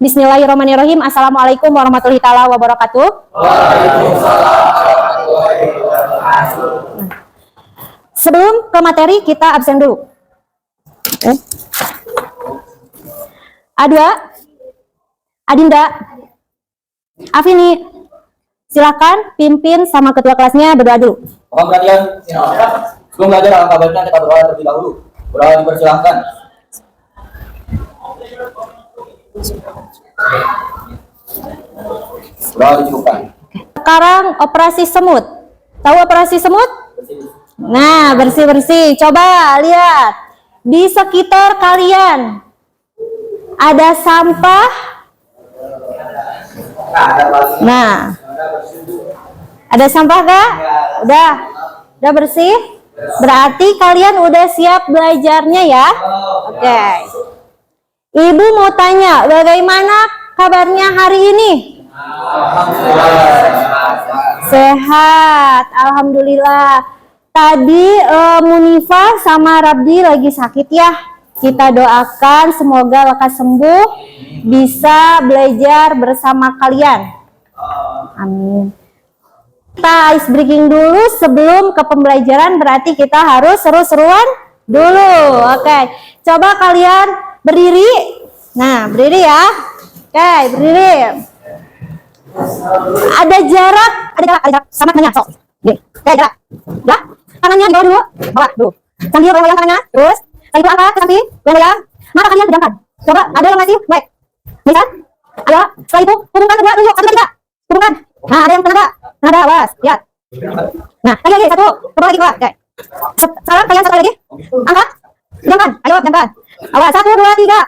Bismillahirrahmanirrahim. Assalamualaikum warahmatullahi taala wabarakatuh. Waalaikumsalam. Sebelum ke materi kita absen dulu. A2, Adinda, Afini, silakan pimpin sama ketua kelasnya berdoa dulu. Mohon perhatian. Sebelum belajar alangkah baiknya kita berdoa terlebih dahulu. Berdoa dipersilahkan. Berdoa dicukupkan. Sekarang operasi semut. Tahu operasi semut? Nah, bersih-bersih. Coba lihat. Di sekitar kalian ada sampah. Nah, ada sampah gak? Udah bersih? Berarti kalian udah siap belajarnya ya? Oke. Ibu mau tanya, bagaimana kabarnya hari ini? Sehat, alhamdulillah. Tadi Munifa sama Rabdi lagi sakit ya. Kita doakan semoga lekas sembuh, bisa belajar bersama kalian. Amin. Kita ice breaking dulu sebelum ke pembelajaran, berarti kita harus seru-seruan dulu. Oke, coba kalian berdiri. Nah, berdiri ya. Oke, berdiri. Ada jarak sama tangannya. Sok. Oke, jarak. Ya. Tangannya di bawah dulu. Bawah dulu. Sambil goyang tangannya. Terus, setelah itu angkat ke samping, goyang. Mata kalian pejamkan. Coba, ada yang ngasih baik. Bisa? Ayo, setelah itu hubungkan kedua tunjuk 1, 2, 3. Hubungkan. Nah, ada yang tenaga. Tenaga, awas. Lihat. Nah, lagi 1. Coba lagi 2. Oke. Sekarang kalian 1 lagi. Angkat. Pejamkan. Ayo, pejamkan. Awas, 1, 2, 3.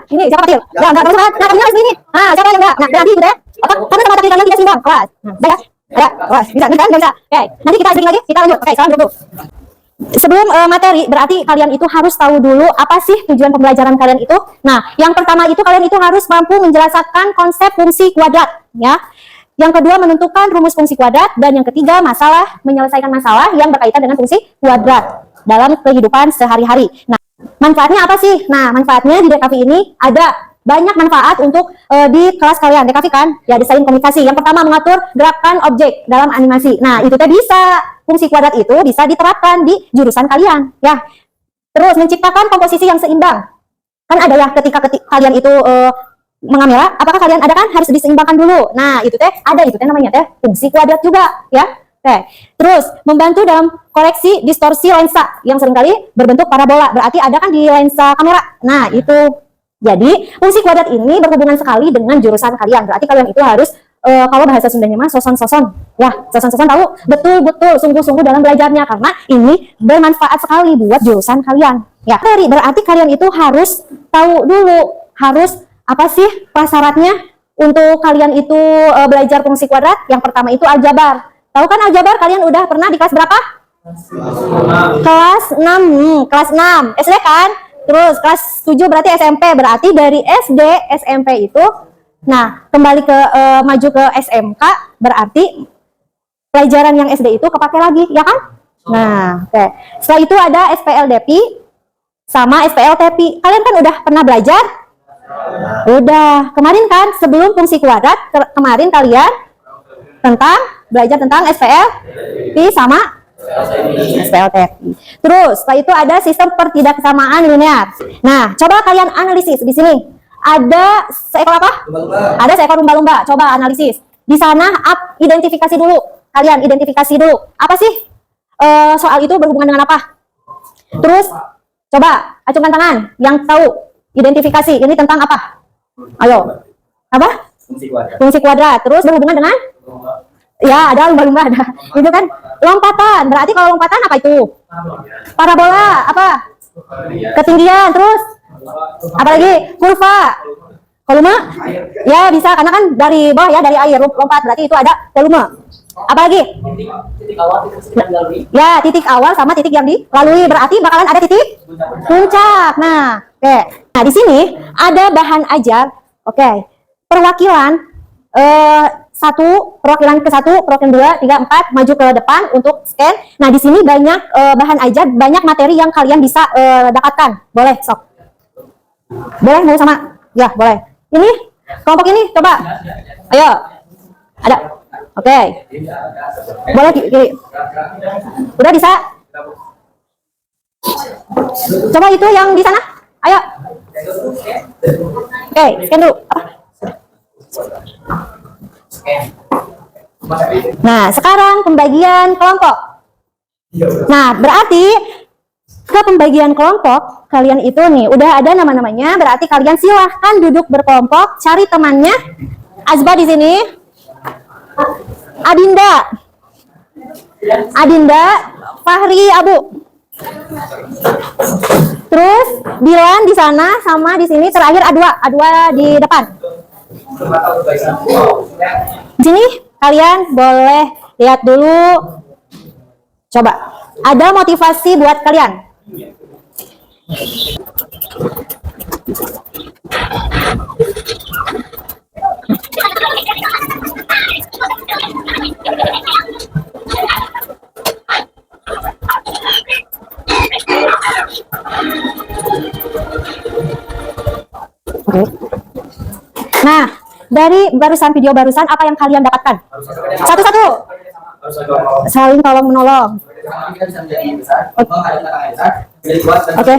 Ini siapa kecil? Ya, enggak terus. Nah, kalian harus ini. Siapa yang enggak? Nah, berarti gitu ya. Karena sama kaki kalian tidak seimbang. Awas. Baik ya? Ya, awas. Bisa, bisa. Oke. Nanti kita break lagi. Kita lanjut. Oke, salam dulu. Sebelum materi, berarti kalian itu harus tahu dulu apa sih tujuan pembelajaran kalian itu. Nah, yang pertama itu kalian itu harus mampu menjelaskan konsep fungsi kuadrat, ya. Yang kedua menentukan rumus fungsi kuadrat, dan yang ketiga menyelesaikan masalah yang berkaitan dengan fungsi kuadrat dalam kehidupan sehari-hari. Nah, manfaatnya apa sih? Nah, manfaatnya di DKV ini ada banyak manfaat untuk di kelas kalian. DKV kan, ya desain komunikasi. Yang pertama mengatur gerakan objek dalam animasi. Nah, itu teh bisa. Fungsi kuadrat itu bisa diterapkan di jurusan kalian, ya. Terus menciptakan komposisi yang seimbang. Kan ada ya ketika kalian itu mengamera, apakah kalian ada kan harus diseimbangkan dulu. Nah, itu teh ada, itu teh namanya teh fungsi kuadrat juga, ya. Oke. Terus membantu dalam koreksi distorsi lensa yang seringkali berbentuk parabola. Berarti ada kan di lensa kamera. Nah, itu. Jadi, fungsi kuadrat ini berhubungan sekali dengan jurusan kalian. Berarti kalian itu harus kalau bahasa Sundanya mah soson-soson. Ya, soson-soson tahu betul-betul sungguh-sungguh dalam belajarnya karena ini bermanfaat sekali buat jurusan kalian. Ya, berarti kalian itu harus tahu dulu harus apa sih prasyaratnya untuk kalian itu belajar fungsi kuadrat. Yang pertama itu aljabar. Tahu kan aljabar kalian udah pernah di kelas berapa? Kelas 6. Kelas 6 SD kan? Terus kelas 7 berarti SMP. Berarti dari SD SMP itu nah, kembali ke maju ke SMK berarti pelajaran yang SD itu kepake lagi, ya kan? Nah, oke. Setelah itu ada SPLDPI sama SPLTPI. Kalian kan udah pernah belajar? Udah. Kemarin kan sebelum fungsi kuadrat, kemarin kalian belajar tentang SPLDPI sama SPLTPI. Terus setelah itu ada sistem pertidaksamaan linear. Nah, coba kalian analisis di sini. Ada seekor apa? Lumba-lumba. Ada seekor lumba-lumba. Coba analisis. Di sana identifikasi dulu. Kalian identifikasi dulu. Apa sih soal itu berhubungan dengan apa? Terus coba acungkan tangan yang tahu identifikasi ini tentang apa? Ayo. Apa? Fungsi kuadrat. Fungsi kuadrat. Terus berhubungan dengan? Ya, ada lumba-lumba ada. Itu kan lompatan. Berarti kalau lompatan apa itu? Parabola. Apa? Ketinggian. Terus apalagi kurva, volume, ya bisa karena kan dari bawah ya dari air lompat berarti itu ada volume. Apalagi? Titik awal, titik yang dilalui. Ya titik awal sama titik yang dilalui berarti bakalan ada titik puncak. Nah, oke. Nah di sini ada bahan ajar. Oke. Perwakilan perwakilan ke 1, perwakilan 2, 3, 4 maju ke depan untuk scan. Nah di sini banyak bahan ajar, banyak materi yang kalian bisa dapatkan. Boleh sok. Boleh mau sama? Ya boleh. Ini Kelompok ini coba. Ayo. Ada. Oke. Boleh kiri. Udah bisa? Coba itu yang di sana. Ayo. Oke, scan dulu. Nah, sekarang pembagian kelompok. Nah, berarti ke pembagian kelompok kalian itu nih udah ada nama-namanya, berarti kalian silahkan duduk berkelompok, cari temannya. Azba di sini, Adinda, Fahri, Abu. Terus Dilan di sana sama di sini, terakhir A2 di depan. Di sini kalian boleh lihat dulu. Coba, ada motivasi buat kalian. Oke. Nah, dari video barusan apa yang kalian dapatkan? Satu-satu. Saling tolong menolong. Oke,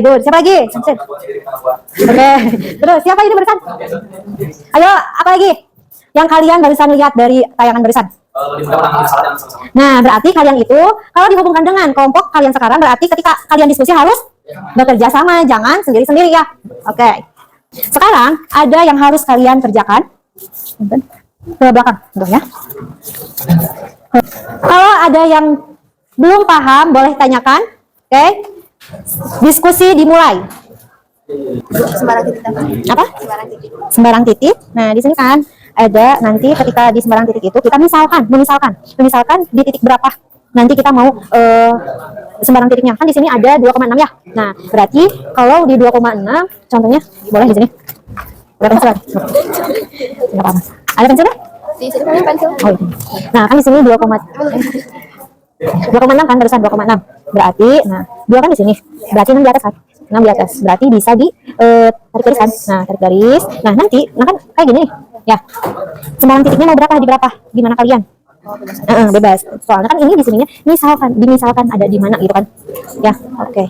good. Siapa lagi? Oke, terus siapa ini barusan? Ayo, apa lagi? Yang kalian barusan lihat dari tayangan barusan? Nah, berarti kalian itu kalau dihubungkan dengan kelompok kalian sekarang, berarti ketika kalian diskusi harus bekerja sama, jangan sendiri-sendiri ya. Oke. Sekarang ada yang harus kalian kerjakan. Ke belakang, ya. Kalau ada yang belum paham, boleh tanyakan. Oke. Diskusi dimulai. Sembarang titik Apa? Sembarang titik. Nah, di sini kan ada nanti ketika di sembarang titik itu kita misalkan di titik berapa nanti kita mau sembarang titiknya. Kan di sini ada 2,6 ya. Nah, berarti kalau di 2,6 contohnya boleh di sini. Ada pensil? Enggak apa-apa. Ada pensilnya? di sini punya pensil. Oh, iya. Nah, kan di sini 2,6 kan barusan 2,6. Berarti nah, 2 kan di sini. Berarti 6 di atas kan? 6 di atas. Berarti bisa di tarik garis kan? Nah, tarik garis. Nah, nanti kan kayak gini nih. Ya. Sembarang titiknya mau berapa di berapa? Gimana kalian? Bebas. Soalnya kan ini di sininya dimisalkan ada di mana gitu kan. Ya, oke.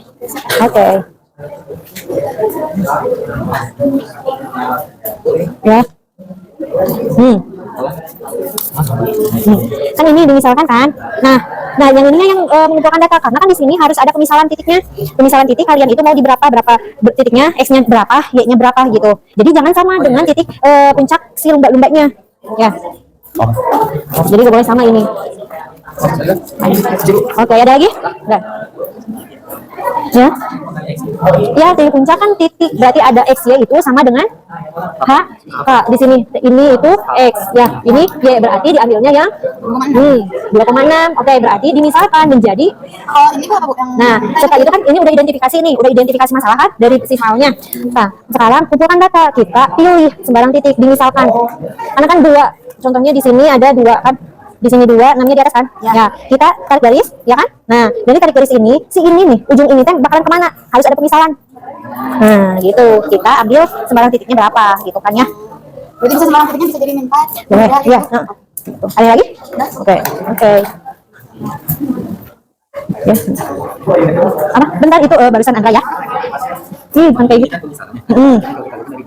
Ya. Kan ini dimisalkan kan. Nah yang ininya yang mengumpulkan data, karena kan di sini harus ada pemisalan titiknya. Pemisalan titik kalian itu mau di berapa titiknya, x-nya berapa, y-nya berapa gitu. Jadi jangan sama dengan titik puncak si lumba-lumbanya. Ya. Jadi gak boleh sama ini. Oke, ada lagi? Enggak. Ya, titik puncak kan titik, berarti ada x, y itu sama dengan h, k. Di sini ini itu x, ya. Ini y, berarti diambilnya yang 2,6. Oke, berarti dimisalkan menjadi. Oh, ini apa Bu? Nah, setelah itu kan ini udah identifikasi masalah kan dari sisalnya. Nah, sekarang kumpulkan data, kita pilih sembarang titik dimisalkan. Karena kan 2, contohnya di sini ada 2 kan. Di sini 2, 6-nya di atas kan? Ya, kita tarik garis, ya kan? Nah, dari tarik garis ini, si ini nih, ujung ini kan bakalan kemana? Harus ada pemisalan. Nah, gitu. Kita ambil sembarang titiknya berapa, gitu kan ya? Berarti bisa sembarang titiknya bisa jadi min 4. Boleh, iya. Ada lagi? Oke. Ya. Apa? Bentar itu barusan Andra ya? Bukan kayak gitu.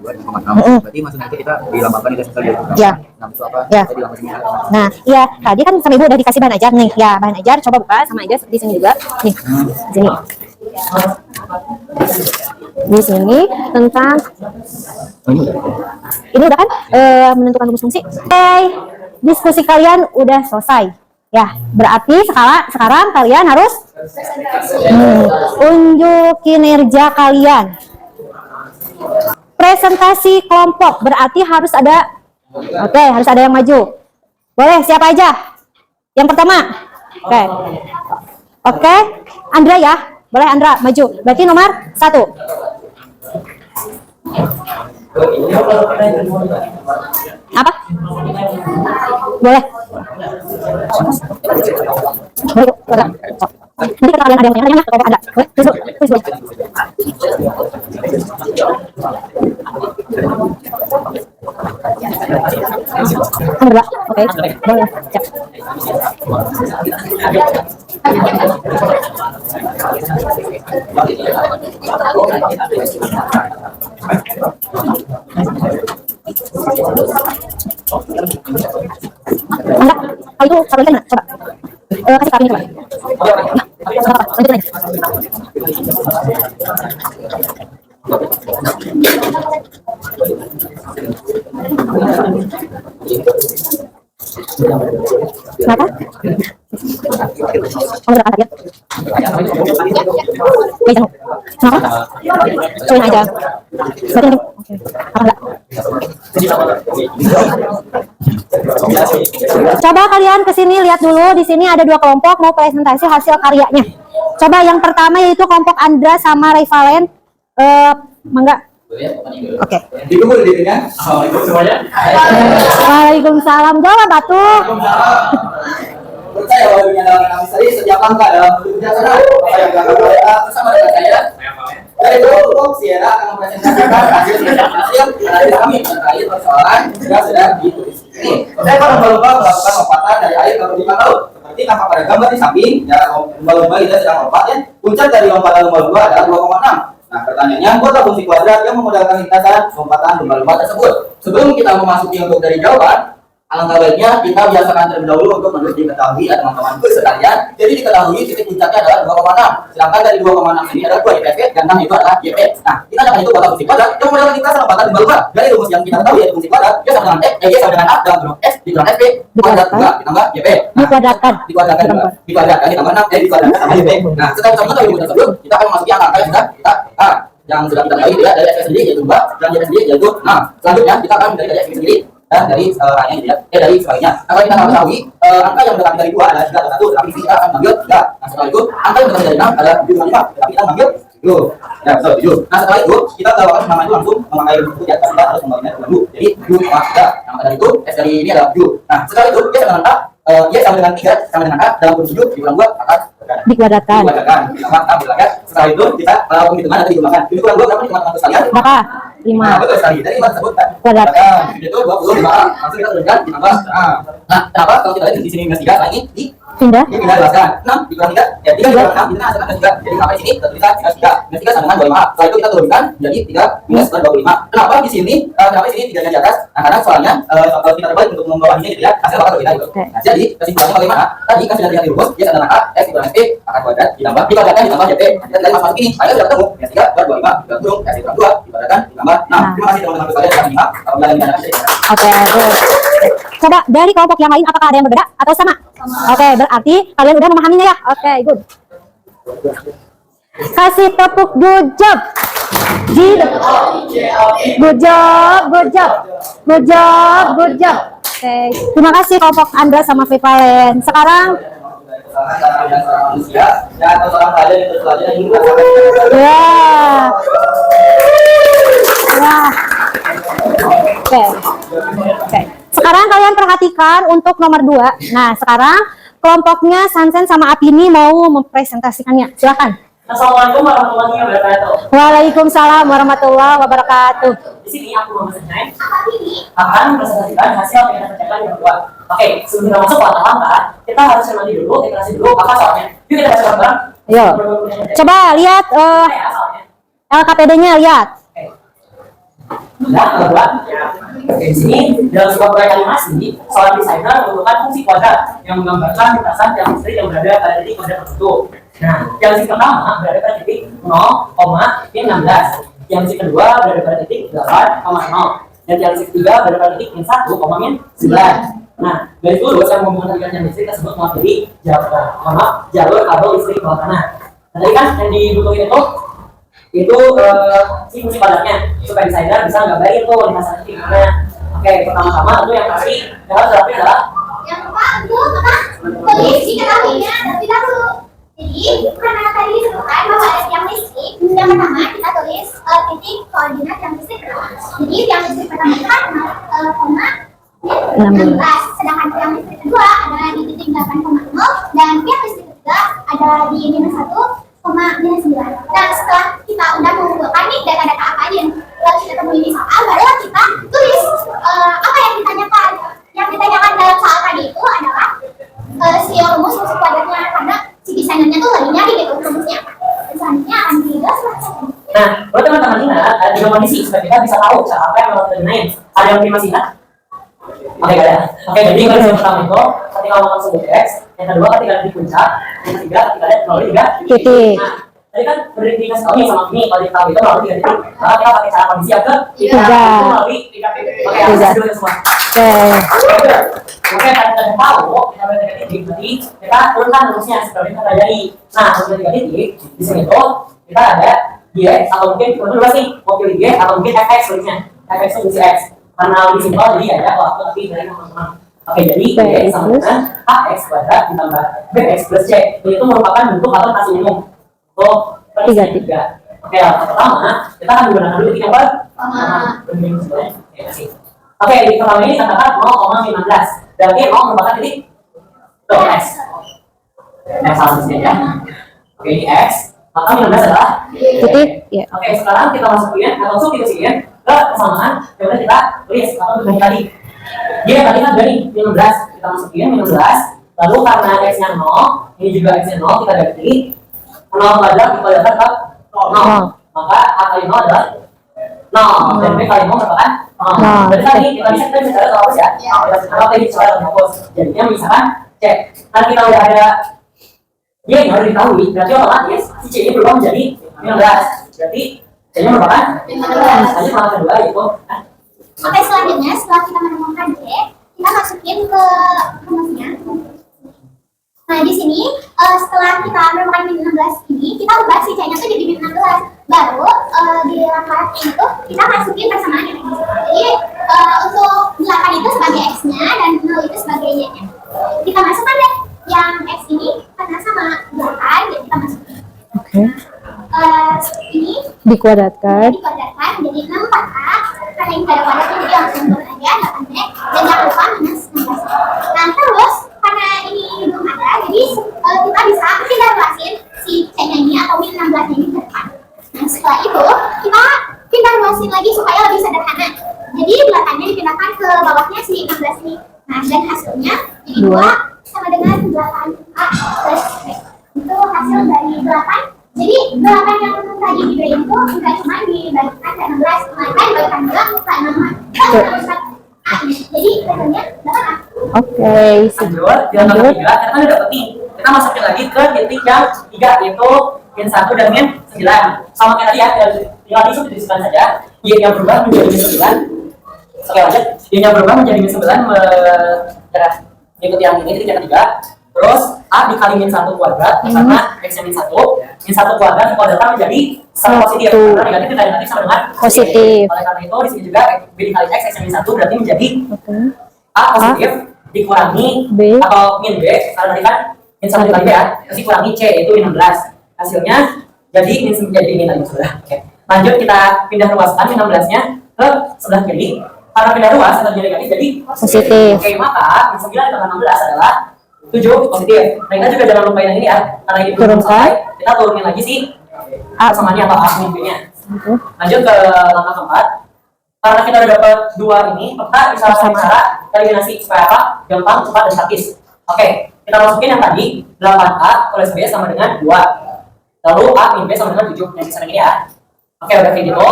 Berarti maksud nanti kita dilambangkan di sekali ya. Nah, itu apa? Ya. Nah, iya, tadi kan sama Ibu udah dikasih bahan ajar nih. Ya, bahan ajar coba buka sama aja di sini juga. Nih. Sini. Di sini tentang ini udah kan menentukan rumus fungsi. Oke, diskusi kalian udah selesai. Ya, berarti sekarang kalian harus unjuk kinerja kalian. Presentasi kelompok berarti harus ada. Oke, harus ada yang maju. Boleh, siapa aja? Yang pertama. Oke, Andra ya. Boleh Andra maju. Berarti nomor 1. Apa? Boleh. Nanti kalau kalian ada yang tanya, kalau ada. Boleh, terus. Berdua, oke. Boleh, siap. Enggak, itu satu lagi coba. Kasih kami coba. Nah, lanjut lagi. Kenapa? Kamu udah angkat ya? Baik, kenapa? Cobain aja. Berarti nanti, oke. Apa enggak? Coba kalian kesini lihat dulu. Di sini ada dua kelompok mau presentasi hasil karyanya. Coba yang pertama yaitu kelompok Andra sama Revalen. Mangga. Oke. Ditunggu dirinya. Assalamualaikum semuanya. Waalaikumsalam. Jawab batu. Percaya bahwa dunia dalam kami tadi setiap langkah dalam berbicara apa yang dilakukan oleh bersama dengan saya. Dari kelompok Sierra akan mempresentasikan hasil kami terkait persoalan yang sedang ditulis ini. Saya akan lumba-lumba melakukan lompatan dari air ke permukaan laut. Seperti tampak pada gambar di samping, jarak lumba-lumba kita sedang lompat ya. Puncak dari lompatan lumba-lumba adalah 2,6. Nah, pertanyaannya, buatlah fungsi kuadrat yang memodalkan lintasan lompatan lumba-lumba tersebut. Sebelum kita memasuki untuk dari jawaban, alangkah baiknya kita biasakan terlebih dahulu untuk menulis diketahui ya teman-temanku sekalian. Jadi diketahui titik puncaknya adalah 2,6. Sedangkan dari 2,6 ini adalah 2 YPF dan 6 itu adalah YP. Nah, kita akan itu buatlah fungsi kuadrat yang memodalkan lintasan lompatan lumba-lumba. Dari rumus yang kita tahu yaitu fungsi kuadrat, Y sama dengan X, Y sama dengan A dalam bentuk S dikurangi SP kuadrat 2 ditambah YP. Dikuadratkan. Dikuadratkan ditambah 6 dikuadratkan sama YP. Nah, setelah kita mengetahui rumus tersebut, kita akan memasuki angka yang sudah kita yang sudah kita ketahui tidak dari X sendiri yaitu 2 dan Y sendiri yaitu 6. Selanjutnya kita akan dari X sendiri dan dari A-nya gitu ya, dari sebagainya. Nah, kalau kita ketahui angka yang mendekati dari 2 adalah 3 atau 1, tetapi kita akan mengambil 3. Nah, setelah itu angka yang mendekati dari 6 adalah 7,5, tetapi kita mengambil 7. Ya, betul, 7. Nah, setelah itu kita tahu nama itu langsung memakai bentuk ya, kita harus membaginya dulu. Jadi 7,3. Nah, maka dari itu S dari ini adalah 7. Nah, setelah itu Y sama dengan A, Y sama dengan 3 sama dengan A dalam bentuk 7 dikurang 2 akan Dikuadratkan. Setelah itu kita melakukan hitungan atau dijumlahkan. Ini kurang 2 berapa nih teman-teman sekalian? Berapa? 5. Nah, betul sekali. Dari mana tersebut? Kuadratkan. Itu 25. Langsung kita tuliskan ditambah. Nah, kenapa kalau kita lihat di sini minus 3 lagi di Pindah. ini pindah jelaskan. 6 dikurang 3. Ya, 3 dikurang 6 kita hasilkan 3. Jadi sampai sini kita tuliskan minus 3. Minus 3 sama dengan 25. Setelah itu kita turunkan jadi 3 minus 25. Kenapa di sini? Kenapa di sini 3-nya di atas? Nah, karena soalnya kalau kita terbalik untuk membawahinya gitu ya, hasil bakal berbeda gitu. Nah, jadi kesimpulannya bagaimana? Tadi kan sudah terlihat di rumus, Y sama dengan A, X dikurangi SP akar kuadrat ditambah dikuadratkan ditambah YP. Kita dari masuk ini, akhirnya sudah ketemu. Minus 3 buat 25 juga kurung, X dikurang 2 dikuadratkan ditambah 6. Terima kasih teman-teman sekalian sudah menyimak. Apabila ingin ada Oke, good. Coba dari kelompok yang lain apakah ada yang berbeda atau sama? Oke, berarti kalian udah memahaminya ya. Oke, good. Kasih tepuk good job. Good job, good job. Good job, good job. Oke, terima kasih kelompok Andra sama Vivalen. Sekarang manusia ya atau seorang pelajar itu pelajar yang ingin ya. Ya. Oke. Oke. Sekarang kalian perhatikan untuk nomor 2. Nah, sekarang kelompoknya Sansen sama Apini mau mempresentasikannya. Silakan. Assalamualaikum warahmatullahi wabarakatuh. Waalaikumsalam warahmatullahi wabarakatuh. Di sini aku mau akan mempresentasikan hasil yang kita kerjakan yang kedua. Oke, sebelum kita masuk ke langkah, kita harus mengerti dulu, deklarasi dulu apa soalnya. Yuk kita baca bareng. Yo. Coba lihat LKPD-nya lihat. Nah, kedua, di sini dalam sebuah proyek animasi, seorang desainer menggunakan fungsi kuadrat yang menggambarkan lintasan tiang listrik yang berada pada titik kuadrat tertentu. Nah, tiang listrik pertama berada pada titik 0,16. Tiang listrik kedua berada pada titik 8,0. Dan tiang listrik ketiga berada pada titik 1,9. Nah, dari dulu saya menghubungkan tiang listrik tersebut mewakili jalur kabel listrik bawah tanah. Nah, tadi kan yang dibutuhin itu si fungsi kuadratnya supaya desainer bisa nggambarin tuh lintasan itu gimana. Oke, pertama-tama tentu yang pasti yang harus dilakukan adalah yang pertama itu apa? Tulis diketahuinya terlebih dahulu. Jadi karena tadi disebutkan bahwa ada tiang listrik, yang pertama kita tulis titik koordinat tiang listrik. Jadi tiang listrik pertama itu kan 0,16, sedangkan tiang listrik kedua ada di titik 8,0 dan tiang listrik ketiga ada di minus 1,9. Nah, setelah kita udah mengumpulkan nih data-data apa aja yang kita temui di soal, baru kita tulis apa yang kita fungsi kuadratnya karena si desainernya tuh lagi nyari gitu rumusnya. Dan selanjutnya akan dibahas selanjutnya. Nah, buat teman-teman ingat ada 3 kondisi supaya kita bisa tahu cara apa yang mau kita gunain. Ada yang masih ingat? Oke, gak ada. Oke, jadi kondisi yang pertama itu ketika melakukan sebuah X, yang kedua ketika ada di puncak, yang ketiga ketika ada melalui 3 Titik. Nah, tadi kan berdiri kasih tahu nih sama ini kalau ditahu itu melalui 3 titik. Maka kita pakai cara kondisi yang ke Tiga. itu melalui 3 titik. Oke, Tiga. harus dulu semua. Oke. Oke, kalau kita udah tahu kita beri 3 titik, berarti kita turunkan rumusnya seperti yang kita pelajari. Nah, untuk 3 titik di sini tuh kita ada Y atau mungkin kita dulu sih mau pilih Y atau mungkin fx tulisnya. Fx itu fungsi x. Karena lebih simpel jadi ada waktu lebih dari teman-teman. Oke, jadi Y sama dengan ax kuadrat ditambah bx plus c. Itu merupakan bentuk atau hasil umum untuk Tiga titik. Oke, yang pertama kita akan menggunakan dulu titik yang pertama. Oke, di pertama ini katakan 0,15. Berarti 0 merupakan titik x. Salah satunya ya. Oke, ini x. Maka 15 adalah Titik. Ya. Oke, sekarang kita masukin atau substitusiin ke kesamaan. Coba kita list atau bentuk tadi. Dia tadi kan dari 15, kita masukin 15. Lalu karena x-nya 0, ini juga x-nya 0, kita ganti 0 kuadrat dikuadratkan ke 0. Maka a kali 0 adalah 0 dan b kali 0 merupakan 0. Berarti tadi kita bisa cara terhapus ya. Kalau tadi cara terhapus, jadinya misalkan c. Karena kita udah ada Y yang harus diketahui, berarti otomatis si C ini berubah menjadi 15. Berarti C nya merupakan 15. Hanya malah kedua yaitu Oke, selanjutnya setelah kita menemukan Y, kita masukin ke rumusnya. Nah, di sini setelah kita menemukan min 16 ini, kita ubah si C-nya tuh jadi min 16. Baru di langkah itu kita masukin persamaannya. Jadi untuk 8 itu sebagai X-nya dan 0 itu sebagai Y-nya. Kita masukkan deh yang X ini karena sama 8, jadi kita masukin. Oke. Ini Dikuadratkan. dikuadratkan jadi 64A. Karena ini ada kuadratnya jadi langsung turun aja 8D. Dan jangan lupa minus 16. Nah, terus karena ini belum ada, jadi kita bisa pindah ruasin si C-nya ini atau min 16 ini ke depan. Nah, setelah itu kita pindah ruasin lagi supaya lebih sederhana. Jadi 8-nya dipindahkan ke bawahnya si 16 ini. Nah, dan hasilnya jadi 2 sama dengan 8A plus B. Itu hasil dari 8. Jadi 8 yang tadi diberi itu enggak cuma dibagikan ke 16, melainkan dibagikan juga ke 6A. Jadi hasilnya 8A. Oke. lanjut, di langkah 3 kita kan udah dapet nih. Kita masukin lagi ke titik yang 3 yaitu min 1 dan min 9. Sama kayak tadi ya, tinggal disubstitusikan saja. Y yang berubah menjadi min 9. Oke, lanjut. Y yang berubah menjadi min 9 mengikuti yang ini titik yang ketiga. Terus A dikali min 1 kuadrat karena X nya min 1. Min 1 kuadrat dikuadratkan menjadi sama positif. Karena negatif kita negatif sama dengan Positif. Oleh karena itu di sini juga B dikali X nya min 1 berarti menjadi Oke. A positif dikurangi B. atau min B karena tadi kan min 1 dikali B ya. Terus dikurangi C yaitu min 16. Hasilnya jadi min tadi sudah. Oke. Lanjut kita pindah ruaskan min 16-nya ke sebelah kiri. Karena pindah ruas atau jadi negatif jadi Positif. Oke, maka min 9 tambah 16 adalah 7 positif. Nah, kita juga jangan lupain yang ini ya. Karena ini belum selesai, kita turunin lagi sih persamaannya atau A min B-nya. Lanjut ke langkah keempat. Karena kita udah dapat 2 ini, kita bisa lakukan cara eliminasi supaya apa? Gampang, cepat, dan praktis. Oke, kita masukin yang tadi 8A plus B sama dengan 2. Lalu A min B sama dengan 7. Yang di sana ini ya. Oke, udah kayak gitu.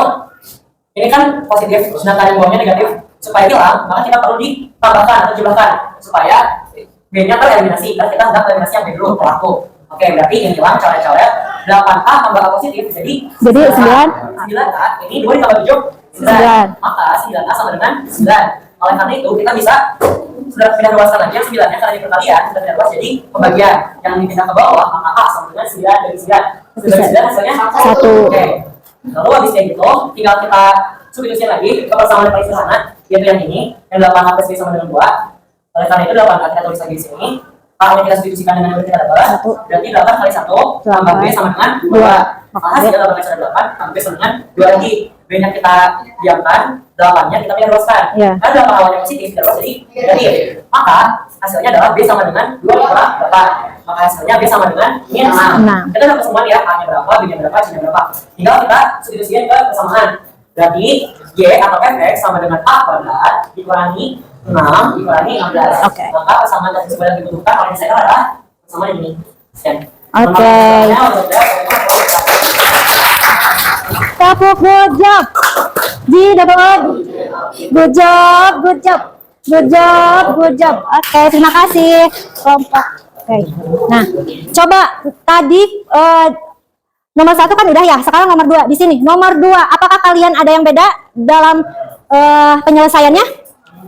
Ini kan positif, sedangkan yang bawahnya negatif. Supaya hilang, maka kita perlu ditambahkan atau jumlahkan supaya B-nya tereliminasi. Karena kita sedang eliminasi yang B dulu pelaku. Oke, berarti yang hilang coret-coret 8A tambah A positif jadi 9. 9A ini 2 ditambah 7 9. Maka 9A sama dengan 9. Oleh karena itu kita bisa sudah pindah ruaskan lagi yang 9-nya karena di perkalian sudah pindah ruas jadi pembagian yang dipindah ke bawah maka A sama dengan 9 dari 9. 9 hasilnya 1. Oke. Lalu habis kayak gitu, tinggal kita substitusi lagi ke persamaan yang paling sederhana, yaitu yang ini, yang 8A plus B sama dengan 2. Oleh karena itu 8A kita tulis lagi di sini. Kalau kita substitusikan dengan yang kita dapat, berarti 8 kali 1 tambah B sama dengan 2. Maka hasilnya 8 kali 8 tambah B sama dengan 2 lagi. B-nya kita diamkan, 8-nya kita pindah ruaskan. Karena 8 awalnya positif, kita ruas jadi negatif. Maka hasilnya adalah B sama dengan 2 dikurang 8. Maka hasilnya B sama dengan min 6. Kita dapat semua ya, A-nya berapa, B-nya berapa, C-nya berapa. Tinggal kita substitusikan ke persamaan. Berarti Y atau Fx sama dengan A kuadrat dikurangi 6 dikurangi 16. Maka persamaan dari sebelah yang dibutuhkan oleh saya adalah sama ini. Sekian. Oke. Tepuk good job. G double O. Good job, good job. Good job, good job. Oke, terima kasih kelompok. Oke. Nah, coba tadi nomor 1 kan udah ya. Sekarang nomor 2 di sini. Nomor 2, apakah kalian ada yang beda dalam penyelesaiannya?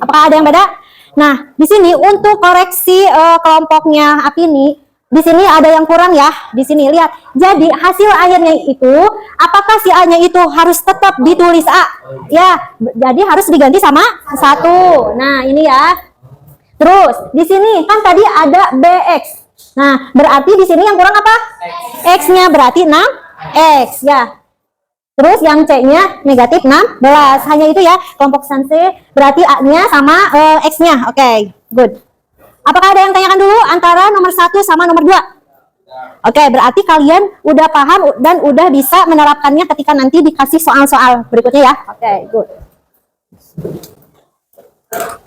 Apakah ada yang beda? Nah, di sini untuk koreksi kelompoknya Apini, di sini ada yang kurang ya. Di sini lihat. Jadi hasil akhirnya itu, apakah si A-nya itu harus tetap ditulis A? Ya, jadi harus diganti sama 1. Nah, ini ya. Terus di sini kan tadi ada BX. Nah, berarti di sini yang kurang apa? X-nya berarti 6X ya. Terus yang C-nya negatif 16. Hanya itu ya. Kelompok sanse berarti A-nya sama X-nya. Oke, good. Apakah ada yang tanyakan dulu antara nomor 1 sama nomor 2? Oke, berarti kalian udah paham dan udah bisa menerapkannya ketika nanti dikasih soal-soal berikutnya ya. Oke, good.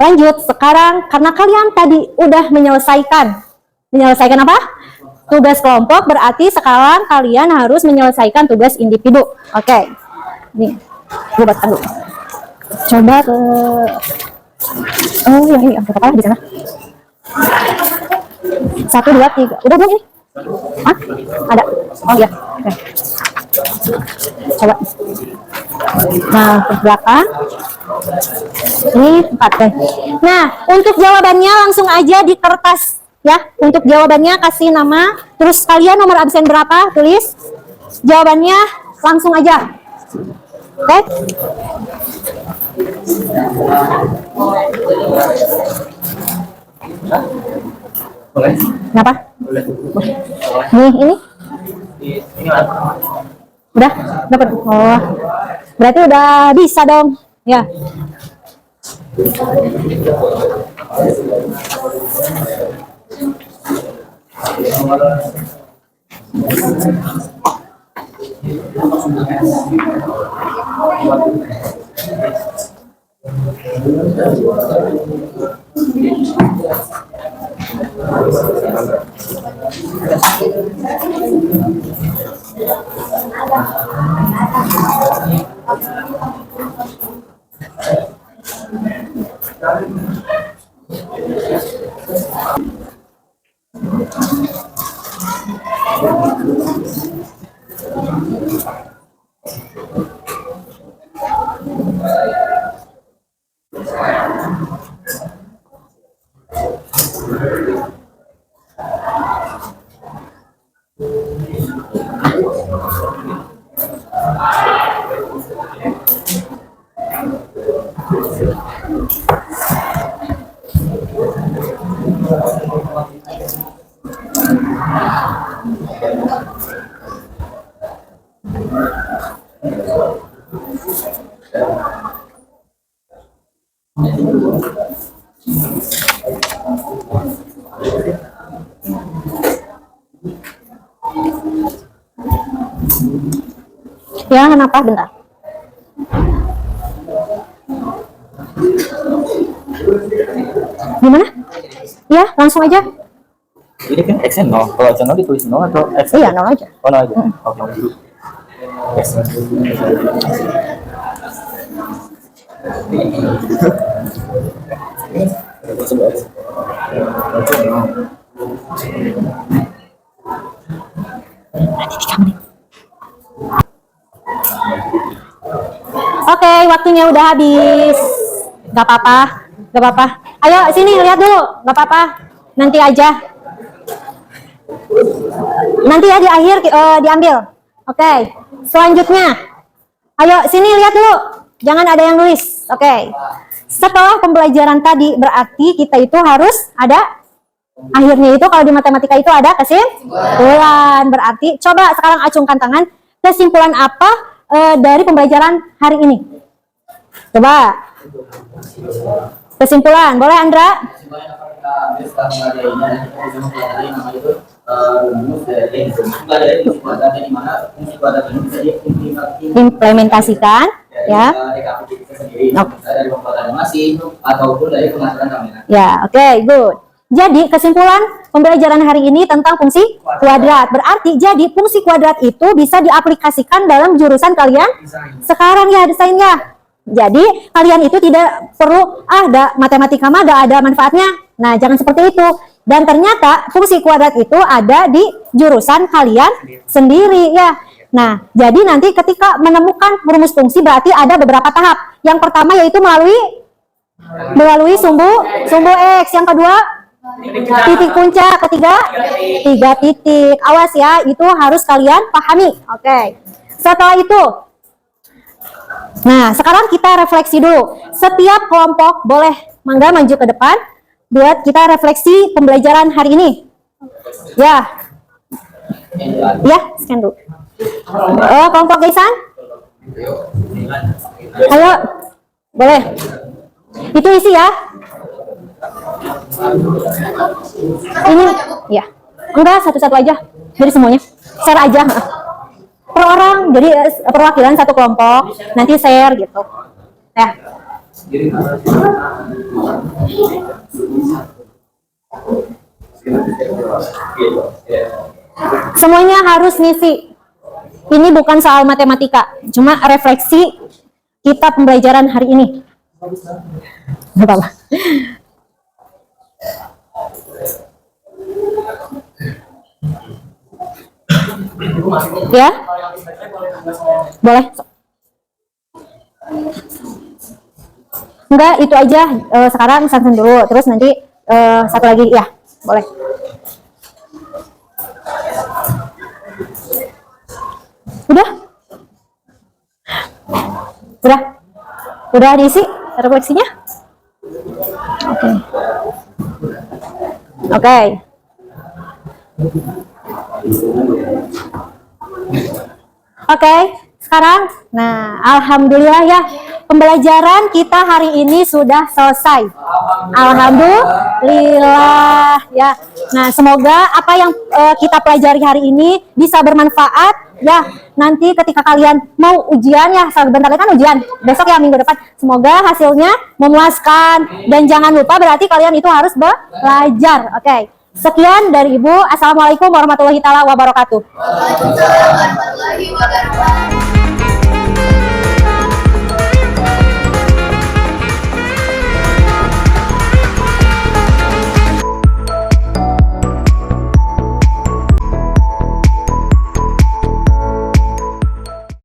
Lanjut, sekarang karena kalian tadi udah menyelesaikan apa? Tugas kelompok, berarti sekarang kalian harus menyelesaikan tugas individu. Oke. Nih, gue baca dulu. Coba ke yang ini, apa di sana? 1, 2, 3. Udah belum ini? Hah? Ada? Oh iya. Oke. Coba. Nah, ke belakang. Ini 4 deh. Nah, untuk jawabannya langsung aja di kertas ya. Untuk jawabannya kasih nama, terus kalian nomor absen berapa, tulis. Jawabannya langsung aja. Oke? Boleh? Kenapa? Boleh. Nih, ini Ini lah. udah dapat. Oh, berarti udah bisa dong ya. Ya, kenapa? Bentar. Gimana? Ya, langsung aja. Ini kan X-nya 0. Kalau X-nya 0 ditulis 0 atau X? Iya, 0 aja. Oh, 0 aja. Oke, dulu. Yes. Oke, waktunya udah habis. Gak apa-apa, gak apa-apa. Ayo sini lihat dulu, gak apa-apa. Nanti aja. Nanti ya di akhir diambil. Oke, selanjutnya. Ayo sini lihat dulu. Jangan ada yang nulis. Oke. Setelah pembelajaran tadi berarti kita itu harus ada akhirnya itu kalau di matematika itu ada kesimpulan. Berarti coba sekarang acungkan tangan. Kesimpulan apa dari pembelajaran hari ini? Coba. Kesimpulan, boleh Andra? Implementasikan ya. Dari pembuatan animasi ataupun dari pengaturan kamera. Ya, oke, good. Jadi kesimpulan pembelajaran hari ini tentang fungsi kuadrat. Berarti jadi fungsi kuadrat itu bisa diaplikasikan dalam jurusan kalian sekarang ya, desainnya. Jadi kalian itu tidak perlu ada matematika mah gak ada manfaatnya. Nah, jangan seperti itu. Dan ternyata fungsi kuadrat itu ada di jurusan kalian sendiri ya. Nah, jadi nanti ketika menemukan rumus fungsi berarti ada beberapa tahap. Yang pertama yaitu melalui sumbu X. Yang kedua titik puncak, ketiga 3 titik. Awas ya, itu harus kalian pahami. Oke. Setelah itu, nah sekarang kita refleksi dulu. Setiap kelompok boleh mangga maju ke depan buat kita refleksi pembelajaran hari ini. Ya, scan dulu. Oh, kelompok Gaisan, ayo, boleh. Itu isi ya. Ini, ya, enggak satu-satu aja. Jadi semuanya, share aja. Per orang, jadi perwakilan satu kelompok. Nanti share gitu. Ya. Semuanya harus ngisi. Ini bukan soal matematika, cuma refleksi kita pembelajaran hari ini. Gak apa-apa. Ya, boleh. Enggak, itu aja. Sekarang sansen dulu, terus nanti satu lagi ya, boleh. Udah diisi refleksinya? Oke. Oke, sekarang, nah, alhamdulillah ya, pembelajaran kita hari ini sudah selesai. Alhamdulillah ya. Nah, semoga apa yang kita pelajari hari ini bisa bermanfaat ya. Nanti ketika kalian mau ujian ya, sebentar lagi kan ujian, besok ya, minggu depan. Semoga hasilnya memuaskan dan jangan lupa berarti kalian itu harus belajar. Oke. Sekian dari Ibu. Assalamualaikum warahmatullahi wabarakatuh. Waalaikumsalam warahmatullahi wabarakatuh.